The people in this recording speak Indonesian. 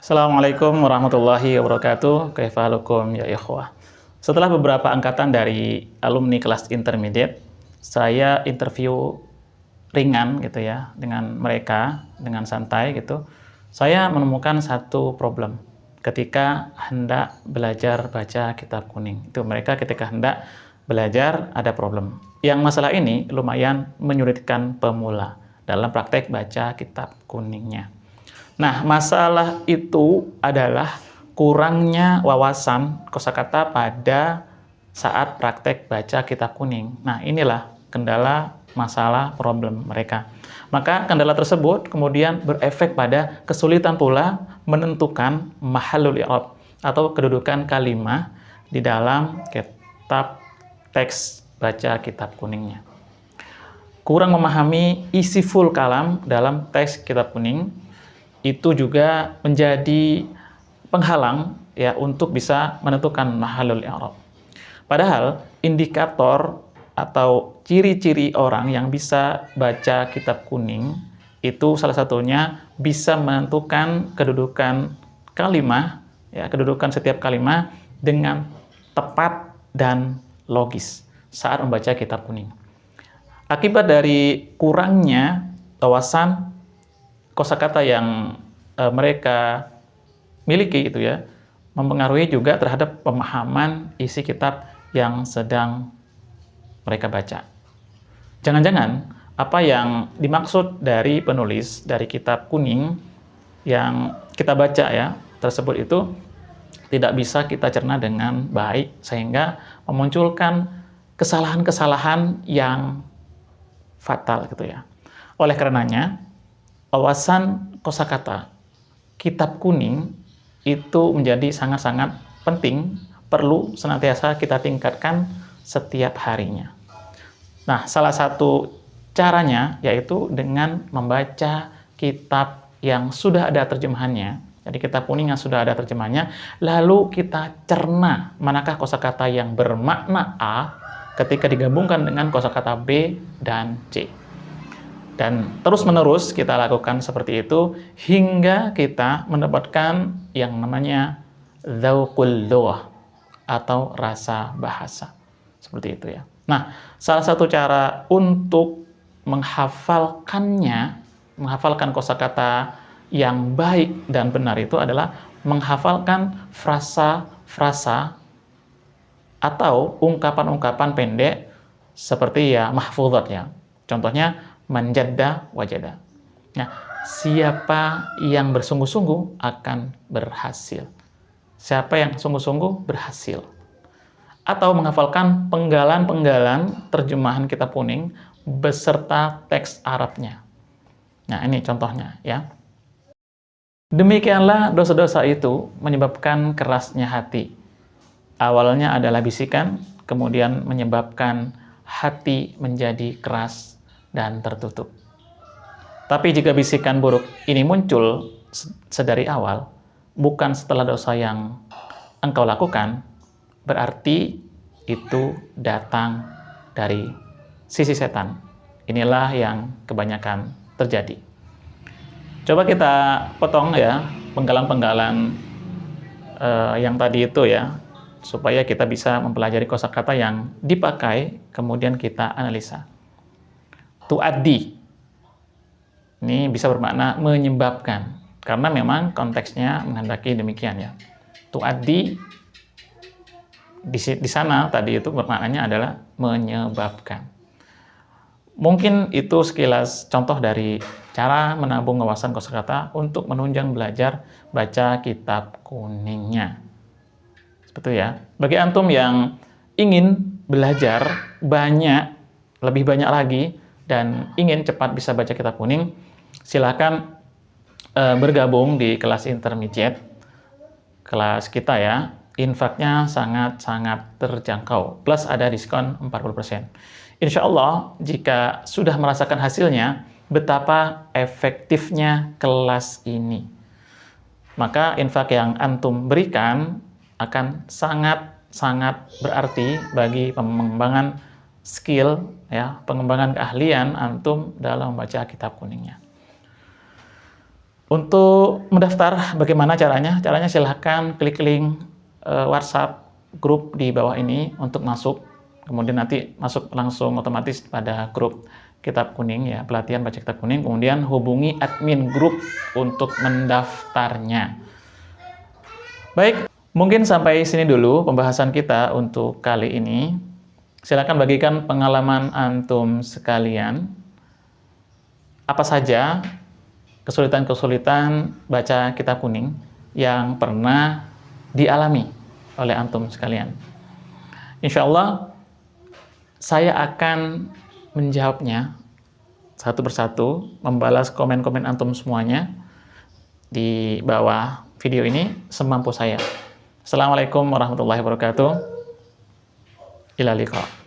Assalamualaikum warahmatullahi wabarakatuh. Kaifahalukum ya ikhwah. Setelah beberapa angkatan dari alumni kelas intermediate, saya interview ringan gitu ya dengan mereka dengan santai gitu. Saya menemukan satu problem ketika hendak belajar baca kitab kuning. Itu mereka ketika hendak belajar ada problem. Yang masalah ini lumayan menyulitkan pemula dalam praktek baca kitab kuningnya. Nah, masalah itu adalah kurangnya wawasan kosakata pada saat praktek baca kitab kuning. Nah, inilah kendala masalah problem mereka. Maka kendala tersebut kemudian berefek pada kesulitan pula menentukan mahallul i'rab atau kedudukan kalimah di dalam kitab teks baca kitab kuningnya. Kurang memahami isi full kalam dalam teks kitab kuning itu juga menjadi penghalang ya untuk bisa menentukan mahallul i'rab. Padahal indikator atau ciri-ciri orang yang bisa baca kitab kuning itu salah satunya bisa menentukan kedudukan kalimah ya, kedudukan setiap kalimah dengan tepat dan logis saat membaca kitab kuning. Akibat dari kurangnya wawasan kosakata yang mereka miliki itu ya, mempengaruhi juga terhadap pemahaman isi kitab yang sedang mereka baca. Jangan-jangan apa yang dimaksud dari penulis dari kitab kuning yang kita baca ya, tersebut itu tidak bisa kita cerna dengan baik sehingga memunculkan kesalahan-kesalahan yang fatal gitu ya. Oleh karenanya, wawasan kosakata kitab kuning itu menjadi sangat-sangat penting, perlu senantiasa kita tingkatkan setiap harinya. Nah, salah satu caranya yaitu dengan membaca kitab yang sudah ada terjemahannya. Jadi kitab kuning yang sudah ada terjemahannya, lalu kita cerna manakah kosakata yang bermakna A ketika digabungkan dengan kosakata B dan C. Dan terus-menerus kita lakukan seperti itu hingga kita mendapatkan yang namanya dzauqul lughah atau rasa bahasa. Seperti itu ya. Nah, salah satu cara untuk menghafalkan kosakata yang baik dan benar itu adalah menghafalkan frasa-frasa atau ungkapan-ungkapan pendek seperti ya mahfuzat ya. Contohnya manjadda wajada. Nah, siapa yang bersungguh-sungguh akan berhasil. Siapa yang sungguh-sungguh berhasil. Atau menghafalkan penggalan-penggalan terjemahan kitab kuning beserta teks Arabnya. Nah, ini contohnya ya. Demikianlah dosa-dosa itu menyebabkan kerasnya hati. Awalnya adalah bisikan, kemudian menyebabkan hati menjadi keras dan tertutup. Tapi jika bisikan buruk ini muncul sedari awal, bukan setelah dosa yang engkau lakukan, berarti itu datang dari sisi setan. Inilah yang kebanyakan terjadi. Coba kita potong ya penggalan-penggalan yang tadi itu ya, supaya kita bisa mempelajari kosakata yang dipakai, kemudian kita analisa. Tuaddi ini bisa bermakna menyebabkan karena memang konteksnya menghendaki demikian ya. Tuaddi di sana tadi itu bermaknanya adalah menyebabkan. Mungkin itu sekilas contoh dari cara menabung wawasan kosakata untuk menunjang belajar baca kitab kuningnya. Seperti ya. Bagi antum yang ingin belajar lebih banyak lagi dan ingin cepat bisa baca kitab kuning, silakan bergabung di kelas intermediate, kelas kita ya. Infaknya sangat-sangat terjangkau, plus ada diskon 40%. Insya Allah, jika sudah merasakan hasilnya, betapa efektifnya kelas ini, maka infak yang antum berikan akan sangat-sangat berarti bagi pengembangan skill ya, pengembangan keahlian antum dalam membaca kitab kuningnya. Untuk mendaftar bagaimana caranya? Caranya silahkan klik link WhatsApp grup di bawah ini untuk masuk. Kemudian nanti masuk langsung otomatis pada grup Kitab Kuning ya, pelatihan baca Kitab Kuning. Kemudian hubungi admin grup untuk mendaftarnya. Baik, mungkin sampai sini dulu pembahasan kita untuk kali ini. Silakan bagikan pengalaman antum sekalian. Apa saja kesulitan-kesulitan baca Kitab Kuning yang pernah dialami oleh antum sekalian. Insya Allah saya akan menjawabnya satu persatu, membalas komen-komen antum semuanya di bawah video ini semampu saya. Assalamualaikum warahmatullahi wabarakatuh. Ila liqa.